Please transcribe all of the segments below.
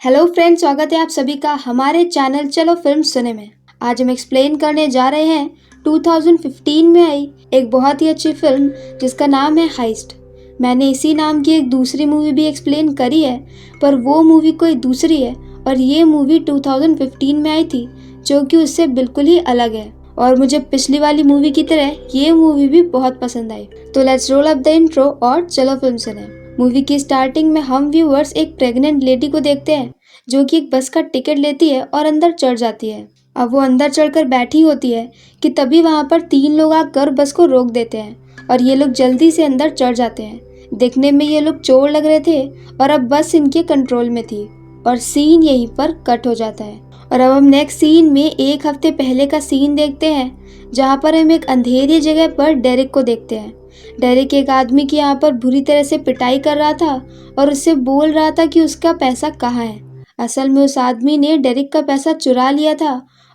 Hello friends, स्वागत है आप सभी का हमारे चैनल चलो फिल्म सुने में। आज हम एक्सप्लेन करने जा रहे हैं 2015 में आई एक बहुत ही अच्छी फिल्म जिसका नाम है हाइस्ट। मैंने इसी नाम की एक दूसरी मूवी भी एक्सप्लेन करी है, पर वो मूवी कोई दूसरी है और ये मूवी 2015 में आई थी जो कि उससे बिल्कुल ही अलग है। और मुझे पिछली वाली मूवी की तरह ये मूवी भी बहुत पसंद आई। तो let's roll up the intro और चलो फिल्म सुने। मूवी की स्टार्टिंग में हम व्यूअर्स एक प्रेग्नेंट लेडी को देखते हैं जो कि एक बस का टिकट लेती है और अंदर चढ़ जाती है। अब वो अंदर चढ़कर बैठी होती है कि तभी वहां पर 3 लोग आकर बस को रोक देते हैं और ये लोग जल्दी से अंदर चढ़ जाते हैं। देखने में ये लोग चोर लग रहे थे और अब बस इनके कंट्रोल में थी और सीन यहीं पर कट हो जाता है। और अब हम नेक्स्ट सीन में एक हफ्ते पहले का सीन देखते हैं जहाँ पर हम एक अंधेरी जगह पर डेरिक को देखते हैं। डेरिक एक आदमी की यहाँ पर बुरी तरह से पिटाई कर रहा था और उससे बोल रहा था कि उसका पैसा कहाँ है। असल में उस आदमी ने डेरिक का पैसा चुरा लिया था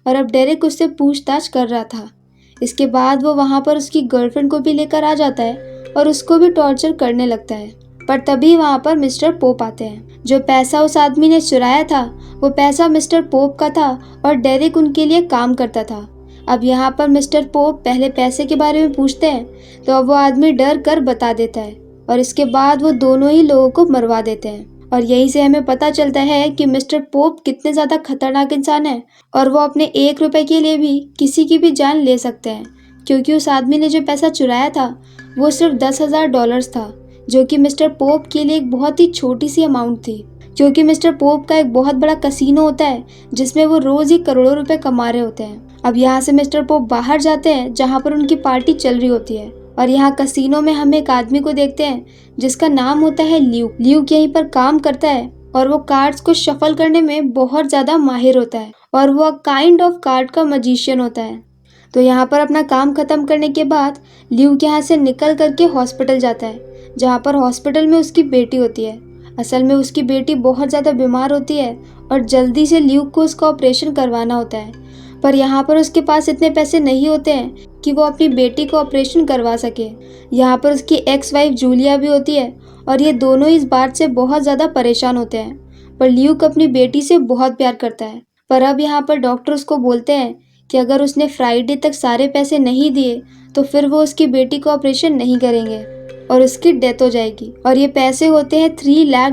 और अब डेरिक उससे पूछताछ कर रहा था। इसके बाद वो वहाँ पर उसकी गर्लफ्रेंड को भी लेकर आ जाता है और उसको भी टॉर्चर करने लगता है। पर तभी वहाँ पर मिस्टर पोप आते हैं। जो पैसा उस आदमी ने चुराया था वो पैसा मिस्टर पोप का था और डेरिक उनके लिए काम करता था। अब यहाँ पर मिस्टर पोप पहले पैसे के बारे में पूछते हैं तो अब वो आदमी डर कर बता देता है और इसके बाद वो दोनों ही लोगों को मरवा देते हैं। और यहीं से हमें पता चलता है कि मिस्टर पोप कितने ज़्यादा खतरनाक इंसान है और वो अपने 1 रुपए के लिए भी किसी की भी जान ले सकते हैं, क्योंकि उस आदमी ने जो पैसा चुराया था वो सिर्फ $10,000 था, जो कि मिस्टर पोप के लिए एक बहुत ही छोटी सी अमाउंट थी। क्योंकि मिस्टर पोप का एक बहुत बड़ा कसीनो होता है जिसमें वो रोज ही करोड़ों रुपए कमा रहे होते हैं। अब यहाँ से मिस्टर पोप बाहर जाते हैं जहाँ पर उनकी पार्टी चल रही होती है और यहाँ कसीनो में हम एक आदमी को देखते हैं जिसका नाम होता है ल्यूक। ल्यूक यहीं पर काम करता है और वो कार्ड्स को शफल करने में बहुत ज्यादा माहिर होता है और वो काइंड ऑफ कार्ड का मजिशियन होता है। तो यहाँ पर अपना काम खत्म करने के बाद ल्यूक यहाँ से निकल करके हॉस्पिटल जाता है जहाँ पर हॉस्पिटल में उसकी बेटी होती है। असल में उसकी बेटी बहुत ज़्यादा बीमार होती है और जल्दी से ल्यूक को उसका ऑपरेशन करवाना होता है, पर यहाँ पर उसके पास इतने पैसे नहीं होते हैं कि वो अपनी बेटी को ऑपरेशन करवा सके। यहाँ पर उसकी एक्स वाइफ जूलिया भी होती है और ये दोनों इस बात से बहुत ज़्यादा परेशान होते हैं, पर ल्यूक अपनी बेटी से बहुत प्यार करता है। पर अब यहाँ पर डॉक्टर उसको बोलते हैं कि अगर उसने फ्राइडे तक सारे पैसे नहीं दिए तो फिर वो उसकी बेटी को ऑपरेशन नहीं करेंगे और उसकी डेथ हो जाएगी। और ये पैसे होते हैं $3 लाख,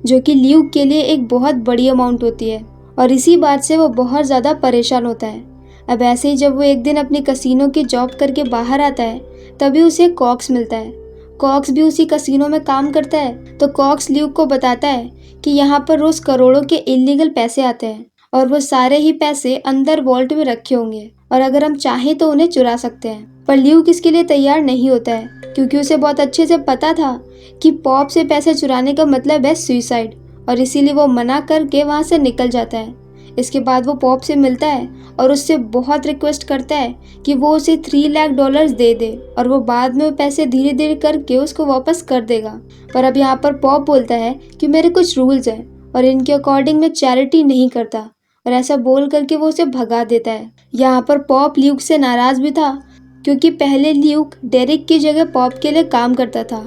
जो कि ल्यूक के लिए एक बहुत बड़ी अमाउंट होती है और इसी बात से वो बहुत ज़्यादा परेशान होता है। अब ऐसे ही जब वो एक दिन अपनी कसीनो की जॉब करके बाहर आता है तभी उसे कॉक्स मिलता है। कॉक्स भी उसी कसीनो में काम करता है, तो कॉक्स ल्यूक को बताता है कि यहाँ पर रोज करोड़ों के इलीगल पैसे आते हैं और वो सारे ही पैसे अंदर वॉल्ट में रखे होंगे और अगर हम चाहें तो उन्हें चुरा सकते हैं। पर ल्यूक इसके लिए तैयार नहीं होता है क्योंकि उसे बहुत अच्छे से पता था कि पॉप से पैसे चुराने का मतलब है सुसाइड, और इसीलिए वो मना करके वहाँ से निकल जाता है। इसके बाद वो पॉप से मिलता है और उससे बहुत रिक्वेस्ट करता है कि वो उसे $3 लाख दे दे और वो बाद में वो पैसे धीरे धीरे करके उसको वापस कर देगा। पर अब यहाँ पर पॉप बोलता है कि मेरे कुछ रूल्स हैं और इनके अकॉर्डिंग मैं चैरिटी नहीं करता, और ऐसा बोल करके वो उसे भगा देता है। यहाँ पर पॉप ल्यूक से नाराज भी था क्योंकि पहले ल्यूक डेरिक की जगह पॉप के लिए काम करता था,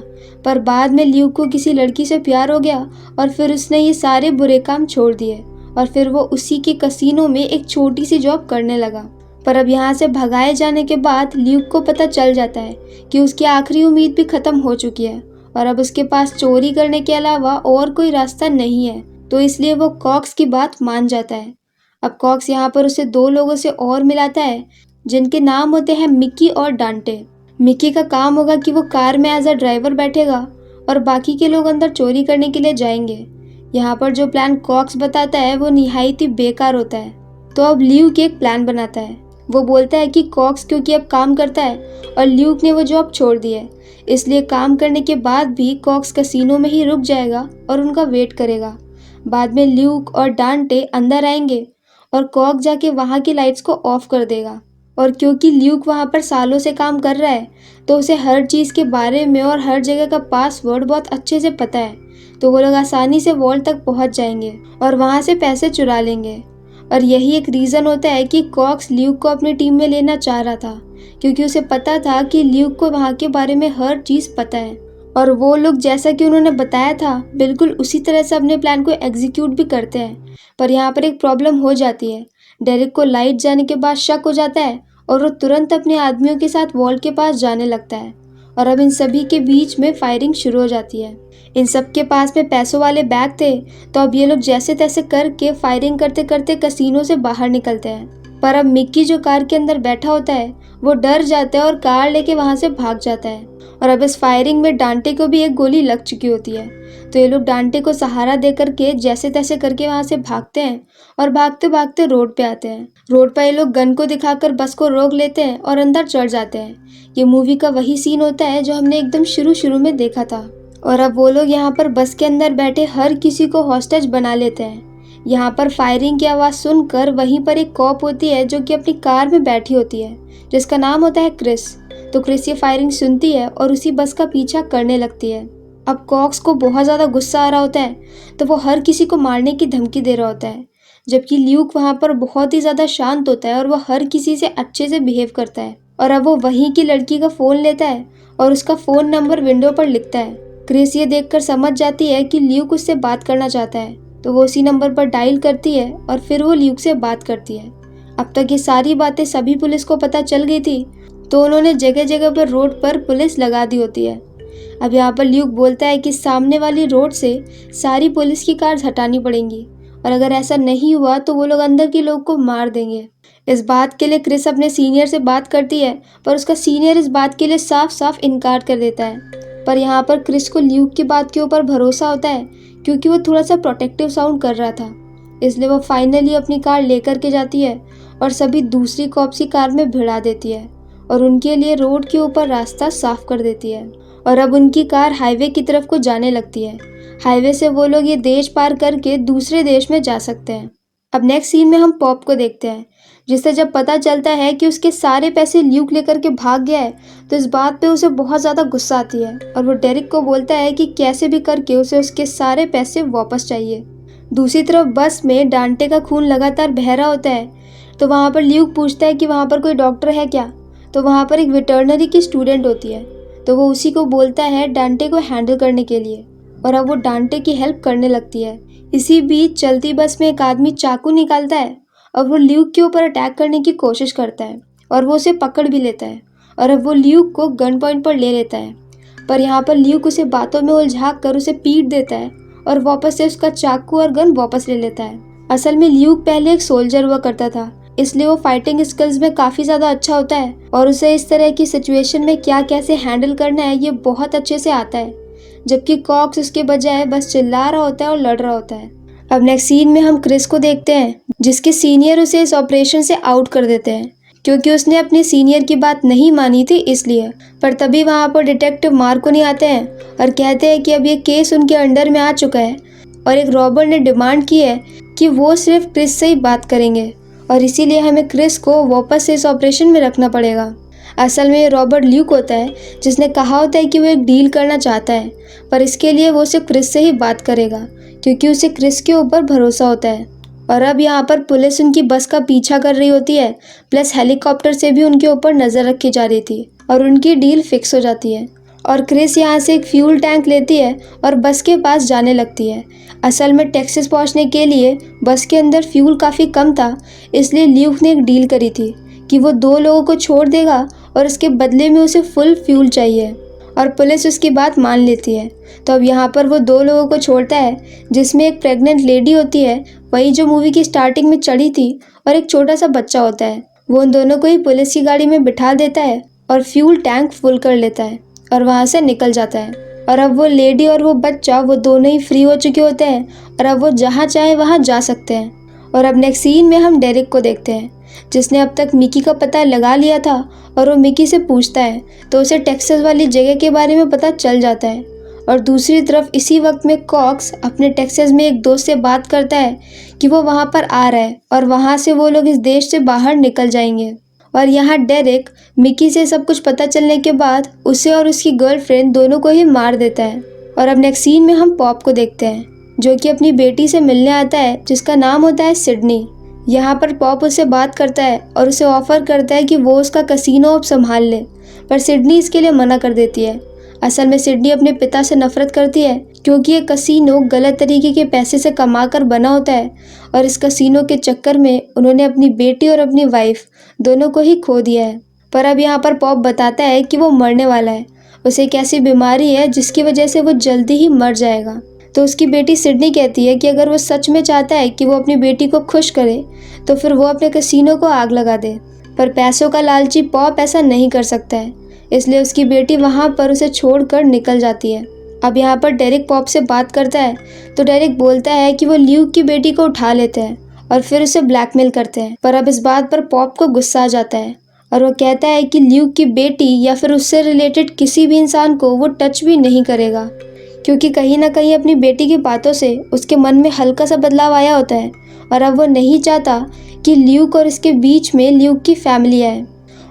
पर बाद में ल्यूक को किसी लड़की से प्यार हो गया और फिर उसने ये सारे बुरे काम छोड़ दिए और फिर वो उसी के कसीनो में एक छोटी सी जॉब करने लगा। पर अब यहाँ से भगाए जाने के बाद ल्यूक को पता चल जाता है कि उसकी आखिरी उम्मीद भी खत्म हो चुकी है और अब उसके पास चोरी करने के अलावा और कोई रास्ता नहीं है, तो इसलिए वो कॉक्स की बात मान जाता है। अब कॉक्स यहाँ पर उसे 2 लोगों से और मिलाता है जिनके नाम होते हैं मिकी और डांटे। मिकी का काम होगा कि वो कार में एज अ ड्राइवर बैठेगा और बाकी के लोग अंदर चोरी करने के लिए जाएंगे। यहाँ पर जो प्लान कॉक्स बताता है वो निहायत ही बेकार होता है, तो अब ल्यूक एक प्लान बनाता है। वो बोलता है कि कॉक्स क्योंकि अब काम करता है और ल्यूक ने वो जॉब छोड़ दी है, इसलिए काम करने के बाद भी कॉक्स कसीनो में ही रुक जाएगा और उनका वेट करेगा। बाद में ल्यूक और डांटे अंदर आएंगे और कॉक जाके वहाँ की लाइट्स को ऑफ कर देगा, और क्योंकि ल्यूक वहाँ पर सालों से काम कर रहा है तो उसे हर चीज़ के बारे में और हर जगह का पासवर्ड बहुत अच्छे से पता है, तो वो लोग आसानी से वॉल्ट तक पहुँच जाएंगे और वहाँ से पैसे चुरा लेंगे। और यही एक रीज़न होता है कि कॉक्स ल्यूक को अपनी टीम में लेना चाह रहा था, क्योंकि उसे पता था कि ल्यूक को वहाँ के बारे में हर चीज़ पता है और वो लोग जैसा कि उन्होंने बताया था बिल्कुल उसी तरह से अपने प्लान को एग्जीक्यूट भी करते हैं। पर यहाँ पर एक प्रॉब्लम हो जाती है। डेरिक को लाइट जाने के बाद शक हो जाता है और वो तुरंत अपने आदमियों के साथ वॉल के पास जाने लगता है और अब इन सभी के बीच में फायरिंग शुरू हो जाती है। इन सब के पास में पैसों वाले बैग थे, तो अब ये लोग जैसे तैसे करके फायरिंग करते करते कसीनो से बाहर निकलते हैं। पर अब मिक्की जो कार के अंदर बैठा होता है वो डर जाता है और कार लेके वहां से भाग जाता है। और अब इस फायरिंग में डांटे को भी एक गोली लग चुकी होती है, तो ये लोग डांटे को सहारा दे करके जैसे तैसे करके वहां से भागते हैं और भागते भागते रोड पे आते हैं। रोड पर ये लोग गन को दिखाकर बस को रोक लेते हैं और अंदर चढ़ जाते हैं। ये मूवी का वही सीन होता है जो हमने एकदम शुरू में देखा था। और अब वो लोग यहाँ पर बस के अंदर बैठे हर किसी को हॉस्टेज बना लेते हैं। यहाँ पर फायरिंग की आवाज़ सुनकर वहीं पर एक कॉप होती है जो कि अपनी कार में बैठी होती है, जिसका नाम होता है क्रिस। तो क्रिस ये फायरिंग सुनती है और उसी बस का पीछा करने लगती है। अब कॉक्स को बहुत ज़्यादा गुस्सा आ रहा होता है, तो वो हर किसी को मारने की धमकी दे रहा होता है, जबकि ल्यूक वहाँ पर बहुत ही ज़्यादा शांत होता है और वह हर किसी से अच्छे से बिहेव करता है। और अब वो वहीं की लड़की का फ़ोन लेता है और उसका फ़ोन नंबर विंडो पर लिखता है। क्रिस ये देखकर समझ जाती है कि ल्यूक उससे बात करना चाहता है, तो वो उसी नंबर पर डायल करती है और फिर वो ल्यूक से बात करती है। अब तक ये सारी बातें सभी पुलिस को पता चल गई थी, तो उन्होंने जगह जगह पर रोड पर पुलिस लगा दी होती है। अब यहाँ पर ल्यूक बोलता है कि सामने वाली रोड से सारी पुलिस की कार्स हटानी पड़ेंगी और अगर ऐसा नहीं हुआ तो वो लोग अंदर के लोग को मार देंगे। इस बात के लिए क्रिस अपने सीनियर से बात करती है, पर उसका सीनियर इस बात के लिए साफ साफ इनकार कर देता है। पर यहाँ पर क्रिस को ल्यूक की बात के ऊपर भरोसा होता है, क्योंकि वो थोड़ा सा प्रोटेक्टिव साउंड कर रहा था। इसलिए वो फाइनली अपनी कार लेकर के जाती है और सभी दूसरी कॉप्स की कार में भिड़ा देती है और उनके लिए रोड के ऊपर रास्ता साफ कर देती है। और अब उनकी कार हाईवे की तरफ को जाने लगती है। हाईवे से वो लोग ये देश पार करके दूसरे देश में जा सकते हैं। अब नेक्स्ट सीन में हम पॉप को देखते हैं, जिससे जब पता चलता है कि उसके सारे पैसे ल्यूक लेकर के भाग गया है, तो इस बात पे उसे बहुत ज़्यादा गुस्सा आती है और वो डेरिक को बोलता है कि कैसे भी करके उसे उसके सारे पैसे वापस चाहिए। दूसरी तरफ बस में डांटे का खून लगातार बह रहा होता है, तो वहाँ पर ल्यूक पूछता है कि वहाँ पर कोई डॉक्टर है क्या। तो वहाँ पर एक वेटरनरी की स्टूडेंट होती है, तो वो उसी को बोलता है डांटे को हैंडल करने के लिए और अब वो डांटे की हेल्प करने लगती है। इसी बीच चलती बस में एक आदमी चाकू निकालता है और वो ल्यूक के ऊपर अटैक करने की कोशिश करता है और वो उसे पकड़ भी लेता है और अब वो ल्यूक को गन पॉइंट पर ले लेता है। पर यहाँ पर ल्यूक उसे बातों में उलझा कर उसे पीट देता है और वापस से उसका चाकू और गन वापस ले लेता है। असल में ल्यूक पहले एक सोल्जर हुआ करता था, इसलिए वो फाइटिंग स्किल्स में काफ़ी ज़्यादा अच्छा होता है और उसे इस तरह की सिचुएशन में क्या कैसे हैंडल करना है ये बहुत अच्छे से आता है। जबकि कॉक्स उसके बजाय बस चिल्ला रहा होता है और लड़ रहा होता है। अब नेक्स्ट सीन में हम क्रिस को देखते हैं, जिसके सीनियर उसे इस ऑपरेशन से आउट कर देते हैं क्योंकि उसने अपने सीनियर की बात नहीं मानी थी इसलिए। पर तभी वहाँ पर डिटेक्टिव मार्कोनी आते हैं और कहते हैं कि अब ये केस उनके अंडर में आ चुका है और एक रॉबर ने डिमांड की है कि वो सिर्फ क्रिस से ही बात करेंगे और इसीलिए हमें क्रिस को वापस से इस ऑपरेशन में रखना पड़ेगा। असल में ये रॉबर्ट ल्यूक होता है जिसने कहा होता है कि वो एक डील करना चाहता है, पर इसके लिए वो सिर्फ क्रिस से ही बात करेगा क्योंकि उसे क्रिस के ऊपर भरोसा होता है। और अब यहाँ पर पुलिस उनकी बस का पीछा कर रही होती है, प्लस हेलीकॉप्टर से भी उनके ऊपर नज़र रखी जा रही थी और उनकी डील फिक्स हो जाती है। और क्रिस यहाँ से एक फ्यूल टैंक लेती है और बस के पास जाने लगती है। असल में टेक्सास पहुँचने के लिए बस के अंदर फ्यूल काफ़ी कम था, इसलिए ल्यूक ने एक डील करी थी कि वो 2 लोगों को छोड़ देगा और उसके बदले में उसे फुल फ्यूल चाहिए और पुलिस उसकी बात मान लेती है। तो अब यहाँ पर वो 2 लोगों को छोड़ता है, जिसमें एक प्रेग्नेंट लेडी होती है, वही जो मूवी की स्टार्टिंग में चढ़ी थी, और एक छोटा सा बच्चा होता है। वो उन दोनों को ही पुलिस की गाड़ी में बिठा देता है और फ्यूल टैंक फुल कर लेता है और वहाँ से निकल जाता है। और अब वो लेडी और वो बच्चा वो दोनों ही फ्री हो चुके होते हैं और अब वो जहाँ चाहे वहाँ जा सकते हैं। और अब नेक्स्ट सीन में हम डेरिक को देखते हैं, जिसने अब तक मिकी का पता लगा लिया था और वो मिकी से पूछता है तो उसे टेक्सास वाली जगह के बारे में पता चल जाता है। और दूसरी तरफ इसी वक्त में कॉक्स अपने टेक्सास में एक दोस्त से बात करता है कि वो वहाँ पर आ रहा है और वहाँ से वो लोग इस देश से बाहर निकल जाएंगे। और यहाँ डेरिक मिकी से सब कुछ पता चलने के बाद उसे और उसकी गर्लफ्रेंड दोनों को ही मार देता है। और अब नेक्स्ट सीन में हम पॉप को देखते हैं, जो कि अपनी बेटी से मिलने आता है, जिसका नाम होता है सिडनी। यहाँ पर पॉप उससे बात करता है और उसे ऑफर करता है कि वो उसका कसीनो अब संभाल ले, पर सिडनी इसके लिए मना कर देती है। असल में सिडनी अपने पिता से नफरत करती है क्योंकि ये कसीनो गलत तरीके के पैसे से कमाकर बना होता है और इस कसीनो के चक्कर में उन्होंने अपनी बेटी और अपनी वाइफ दोनों को ही खो दिया है। पर अब यहाँ पर पॉप बताता है कि वो मरने वाला है। उसे एक ऐसी बीमारी है जिसकी वजह से वो जल्दी ही मर जाएगा। तो उसकी बेटी सिडनी कहती है कि अगर वो सच में चाहता है कि वो अपनी बेटी को खुश करे तो फिर वो अपने कसीनो को आग लगा दे। पर पैसों का लालची पॉप ऐसा नहीं कर सकता है, इसलिए उसकी बेटी वहाँ पर उसे छोड़कर निकल जाती है। अब यहाँ पर डेरिक पॉप से बात करता है तो डेरिक बोलता है कि वो ल्यूक की बेटी को उठा लेते हैं और फिर उसे ब्लैकमेल करते हैं। पर अब इस बात पर पॉप को गुस्सा आ जाता है और वो कहता है कि ल्यूक की बेटी या फिर उससे रिलेटेड किसी भी इंसान को वो टच भी नहीं करेगा, क्योंकि कहीं ना कहीं अपनी बेटी की बातों से उसके मन में हल्का सा बदलाव आया होता है और अब वो नहीं चाहता कि ल्यूक और इसके बीच में ल्यूक की फैमिली आए।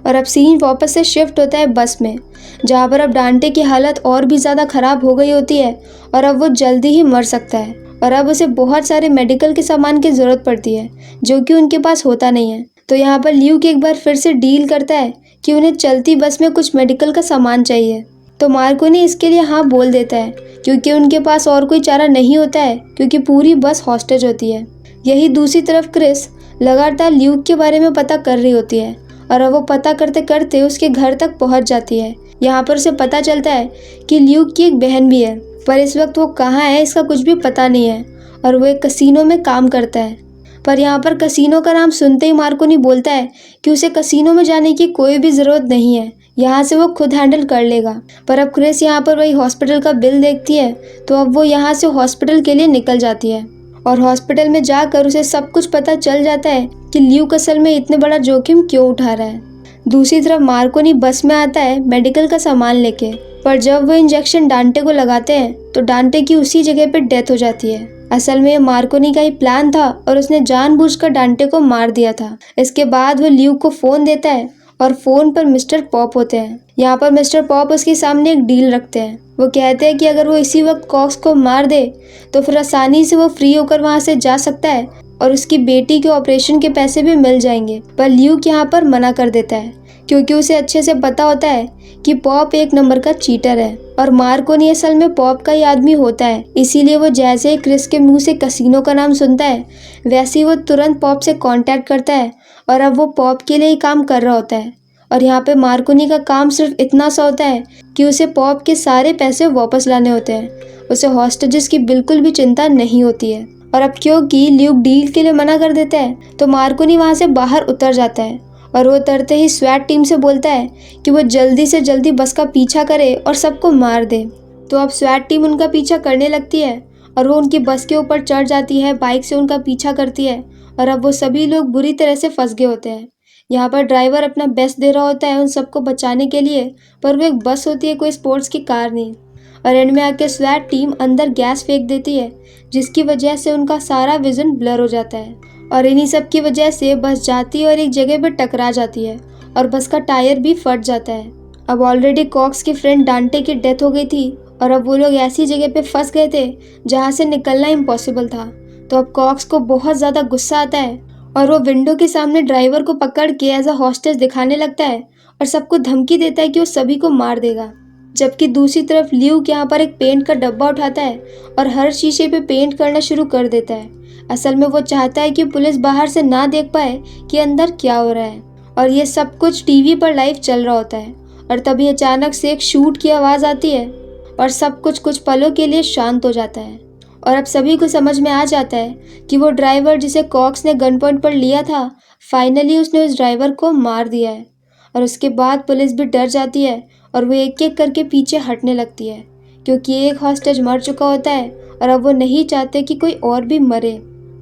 और अब सीन वापस से शिफ्ट होता है बस में, जहाँ पर अब डांटे की हालत और भी ज़्यादा ख़राब हो गई होती है और अब वो जल्दी ही मर सकता है और अब उसे बहुत सारे मेडिकल के सामान की ज़रूरत पड़ती है जो कि उनके पास होता नहीं है। तो यहाँ पर ल्यूक एक बार फिर से डील करता है कि उन्हें चलती बस में कुछ मेडिकल का सामान चाहिए। तो मार्कोनी इसके लिए हाँ बोल देता है क्योंकि उनके पास और कोई चारा नहीं होता है, क्योंकि पूरी बस हॉस्टेज होती है। यही दूसरी तरफ क्रिस लगातार ल्यूक के बारे में पता कर रही होती है और अब वो पता करते करते उसके घर तक पहुंच जाती है। यहाँ पर उसे पता चलता है कि ल्यूक की एक बहन भी है, पर इस वक्त वो कहाँ है इसका कुछ भी पता नहीं है और वो एक कसीनो में काम करता है। पर यहाँ पर कसीनो का नाम सुनते ही मार्कोनी बोलता है कि उसे कसीनो में जाने की कोई भी ज़रूरत नहीं है, यहाँ से वो खुद हैंडल कर लेगा। पर अब क्रिस यहाँ पर वही हॉस्पिटल का बिल देखती है तो अब वो यहाँ से हॉस्पिटल के लिए निकल जाती है और हॉस्पिटल में जाकर उसे सब कुछ पता चल जाता है कि ल्यूक असल में इतने बड़ा जोखिम क्यों उठा रहा है। दूसरी तरफ मार्कोनी बस में आता है मेडिकल का सामान लेके, पर जब वो इंजेक्शन डांटे को लगाते हैं तो डांटे की उसी जगह पर डेथ हो जाती है। असल में मार्कोनी का ही प्लान था और उसने जानबूझकर डांटे को मार दिया था। इसके बाद वो ल्यूक को फ़ोन देता है और फ़ोन पर मिस्टर पॉप होते हैं। यहाँ पर मिस्टर पॉप उसके सामने एक डील रखते हैं। वो कहते हैं कि अगर वो इसी वक्त कॉक्स को मार दे तो फिर आसानी से वो फ्री होकर वहाँ से जा सकता है और उसकी बेटी के ऑपरेशन के पैसे भी मिल जाएंगे। पर ल्यूक यहाँ पर मना कर देता है क्योंकि उसे अच्छे से पता होता है कि पॉप एक नंबर का चीटर है और मार्कोनी असल में पॉप का ही आदमी होता है। इसीलिए वो जैसे ही क्रिस के मुंह से कसीनो का नाम सुनता है वैसे ही वो तुरंत पॉप से कांटेक्ट करता है और अब वो पॉप के लिए ही काम कर रहा होता है। और यहाँ पे मार्कोनी का काम सिर्फ इतना सा होता है कि उसे पॉप के सारे पैसे वापस लाने होते हैं। उसे हॉस्टेजेस की बिल्कुल भी चिंता नहीं होती है। और अब क्योंकि ल्यूक डील के लिए मना कर देता है तो मार्कोनी वहाँ से बाहर उतर जाता है और वो उतरते ही स्वैट टीम से बोलता है कि वो जल्दी से जल्दी बस का पीछा करे और सबको मार दे। तो अब स्वैट टीम उनका पीछा करने लगती है और वो उनकी बस के ऊपर चढ़ जाती है, बाइक से उनका पीछा करती है और अब वो सभी लोग बुरी तरह से फंस गए होते हैं। यहाँ पर ड्राइवर अपना बेस्ट दे रहा होता है उन सबको बचाने के लिए, पर वो एक बस होती है, कोई स्पोर्ट्स की कार नहीं। और एंड में आके स्वैट टीम अंदर गैस फेंक देती है जिसकी वजह से उनका सारा विजन ब्लर हो जाता है और इन्हीं सब की वजह से बस जाती है और एक जगह पर टकरा जाती है और बस का टायर भी फट जाता है। अब ऑलरेडी कॉक्स के फ्रेंड डांटे की डेथ हो गई थी और अब वो लोग ऐसी जगह पे फंस गए थे जहाँ से निकलना इम्पॉसिबल था। तो अब कॉक्स को बहुत ज़्यादा गुस्सा आता है और वो विंडो के सामने ड्राइवर को पकड़ के एज अ हॉस्टेज दिखाने लगता है और सबको धमकी देता है कि वो सभी को मार देगा। जबकि दूसरी तरफ ल्यूक यहाँ पर एक पेंट का डब्बा उठाता है और हर शीशे पे पेंट करना शुरू कर देता है। असल में वो चाहता है कि पुलिस बाहर से ना देख पाए कि अंदर क्या हो रहा है और ये सब कुछ टीवी पर लाइव चल रहा होता है। और तभी अचानक से एक शूट की आवाज़ आती है और सब कुछ पलों के लिए शांत हो जाता है और अब सभी को समझ में आ जाता है कि वो ड्राइवर जिसे कॉक्स ने गन पॉइंट पर लिया था, फाइनली उसने उस ड्राइवर को मार दिया है। और उसके बाद पुलिस भी डर जाती है और वो एक एक करके पीछे हटने लगती है क्योंकि एक हॉस्टेज मर चुका होता है और अब वो नहीं चाहते कि कोई और भी मरे।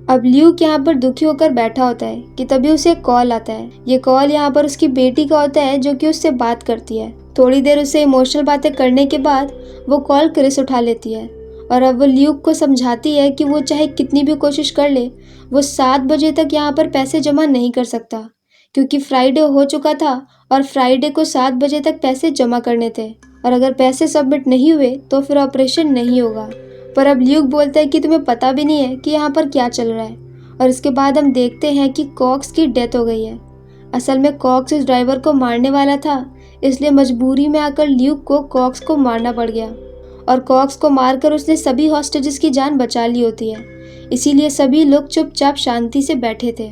अब ल्यूक यहाँ पर दुखी होकर बैठा होता है कि तभी उसे कॉल आता है। ये कॉल यहाँ पर उसकी बेटी का होता है जो कि उससे बात करती है। थोड़ी देर उससे इमोशनल बातें करने के बाद वो कॉल क्रिस उठा लेती है और अब वो ल्यूक को समझाती है कि वो चाहे कितनी भी कोशिश कर ले वो 7 बजे तक यहाँ पर पैसे जमा नहीं कर सकता क्योंकि फ्राइडे हो चुका था और फ्राइडे को 7 बजे तक पैसे जमा करने थे और अगर पैसे सबमिट नहीं हुए तो फिर ऑपरेशन नहीं होगा। पर अब ल्यूक बोलता है कि तुम्हें पता भी नहीं है कि यहाँ पर क्या चल रहा है और इसके बाद हम देखते हैं कि कॉक्स की डेथ हो गई है। असल में कॉक्स इस ड्राइवर को मारने वाला था, इसलिए मजबूरी में आकर ल्यूक को कॉक्स को मारना पड़ गया और कॉक्स को मारकर उसने सभी हॉस्टेजेस की जान बचा ली होती है। इसीलिए सभी लोग चुपचाप शांति से बैठे थे।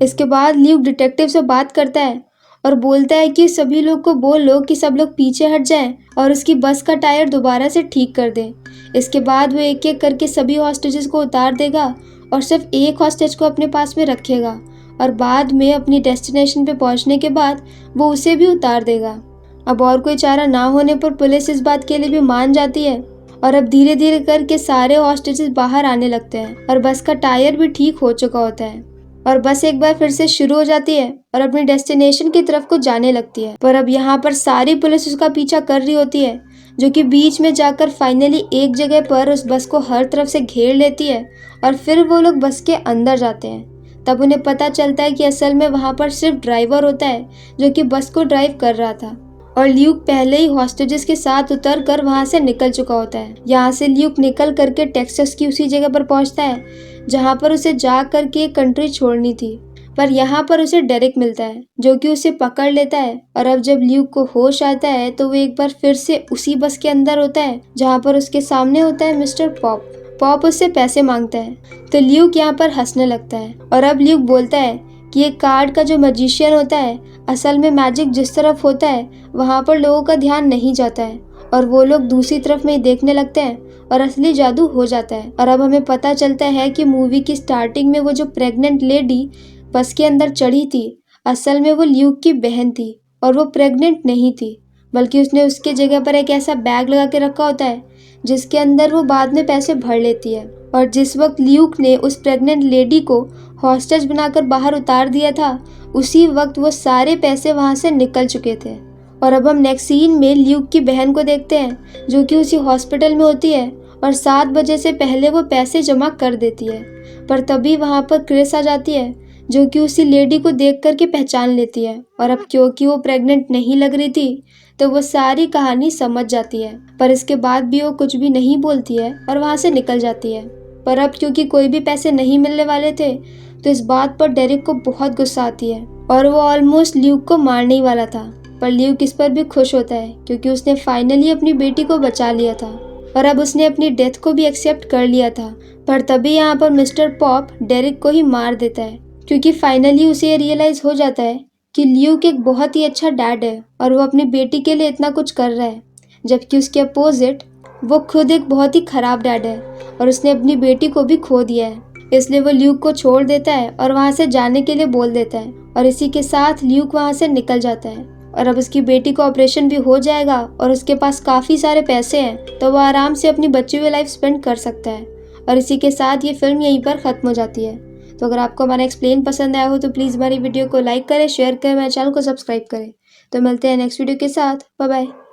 इसके बाद ल्यूक डिटेक्टिव से बात करता है और बोलता है कि सभी लोग को बोल लो कि सब लोग पीछे हट जाएं और उसकी बस का टायर दोबारा से ठीक कर दें। इसके बाद वो एक एक करके सभी हॉस्टेजेस को उतार देगा और सिर्फ एक हॉस्टेज को अपने पास में रखेगा और बाद में अपनी डेस्टिनेशन पे पहुंचने के बाद वो उसे भी उतार देगा। अब और कोई चारा ना होने पर पुलिस इस बात के लिए भी मान जाती है और अब धीरे धीरे करके सारे हॉस्टेजेस बाहर आने लगते हैं और बस का टायर भी ठीक हो चुका होता है और बस एक बार फिर से शुरू हो जाती है और अपनी डेस्टिनेशन की तरफ को जाने लगती है। पर अब यहाँ पर सारी पुलिस उसका पीछा कर रही होती है, जो कि बीच में जाकर फाइनली एक जगह पर उस बस को हर तरफ से घेर लेती है और फिर वो लोग बस के अंदर जाते हैं। तब उन्हें पता चलता है कि असल में वहाँ पर सिर्फ ड्राइवर होता है जो कि बस को ड्राइव कर रहा था और ल्यूक पहले ही हॉस्टेजेस के साथ उतर कर वहाँ से निकल चुका होता है। यहाँ से ल्यूक निकल करके टेक्सास की उसी जगह पर पहुँचता है जहाँ पर उसे जा करके एक कंट्री छोड़नी थी। पर यहाँ पर उसे डेरिक मिलता है जो कि उसे पकड़ लेता है और अब जब ल्यूक को होश आता है तो वो एक बार फिर से उसी बस के अंदर होता है जहाँ पर उसके सामने होता है मिस्टर पॉप। पॉप उससे पैसे मांगता है तो ल्यूक यहाँ पर हंसने लगता है और अब ल्यूक बोलता है कि एक कार्ड का जो मैजिशियन होता है असल में मैजिक जिस तरफ होता है वहाँ पर लोगों का ध्यान नहीं जाता है और वो लोग दूसरी तरफ में ही देखने लगते हैं और असली जादू हो जाता है। और अब हमें पता चलता है कि मूवी की स्टार्टिंग में वो जो प्रेग्नेंट लेडी बस के अंदर चढ़ी थी असल में वो ल्यूक की बहन थी और वो प्रेग्नेंट नहीं थी बल्कि उसने उसके जगह पर एक ऐसा बैग लगा के रखा होता है जिसके अंदर वो बाद में पैसे भर लेती है। और जिस वक्त ल्यूक ने उस प्रेग्नेंट लेडी को हॉस्टेज बनाकर बाहर उतार दिया था उसी वक्त वो सारे पैसे वहां से निकल चुके थे। और अब हम नेक्स्ट सीन में ल्यूक की बहन को देखते हैं जो कि उसी हॉस्पिटल में होती है और 7 बजे से पहले वो पैसे जमा कर देती है। पर तभी वहां पर क्रिस आ जाती है जो कि उसी लेडी को देख करके पहचान लेती है और अब क्योंकि वो प्रेग्नेंट नहीं लग रही थी तो वो सारी कहानी समझ जाती है। पर इसके बाद भी वो कुछ भी नहीं बोलती है और वहां से निकल जाती है। पर अब क्योंकि कोई भी पैसे नहीं मिलने वाले थे तो इस बात पर डेरिक को बहुत गुस्सा आती है और वो ऑलमोस्ट ल्यूक को मारने ही वाला था। पर ल्यूक इस पर भी खुश होता है क्योंकि उसने फाइनली अपनी बेटी को बचा लिया था और अब उसने अपनी डेथ को भी एक्सेप्ट कर लिया था। पर तभी यहाँ पर मिस्टर पॉप डेरिक को ही मार देता है क्योंकि फाइनली उसे ये रियलाइज हो जाता है कि ल्यूक एक बहुत ही अच्छा डैड है और वो अपनी बेटी के लिए इतना कुछ कर रहा है, जबकि उसके अपोजिट वो खुद एक बहुत ही खराब डैड है और उसने अपनी बेटी को भी खो दिया है। इसलिए वो ल्यूक को छोड़ देता है और वहाँ से जाने के लिए बोल देता है और इसी के साथ ल्यूक वहाँ से निकल जाता है। और अब उसकी बेटी का ऑपरेशन भी हो जाएगा और उसके पास काफ़ी सारे पैसे हैं तो वो आराम से अपनी बची हुई लाइफ स्पेंड कर सकता है। और इसी के साथ ये फिल्म यहीं पर ख़त्म हो जाती है। तो अगर आपको हमारा एक्सप्लेन पसंद आया हो तो प्लीज़ हमारी वीडियो को लाइक करें, शेयर करें, मेरे चैनल को सब्सक्राइब करें। तो मिलते हैं नेक्स्ट वीडियो के साथ। Bye bye.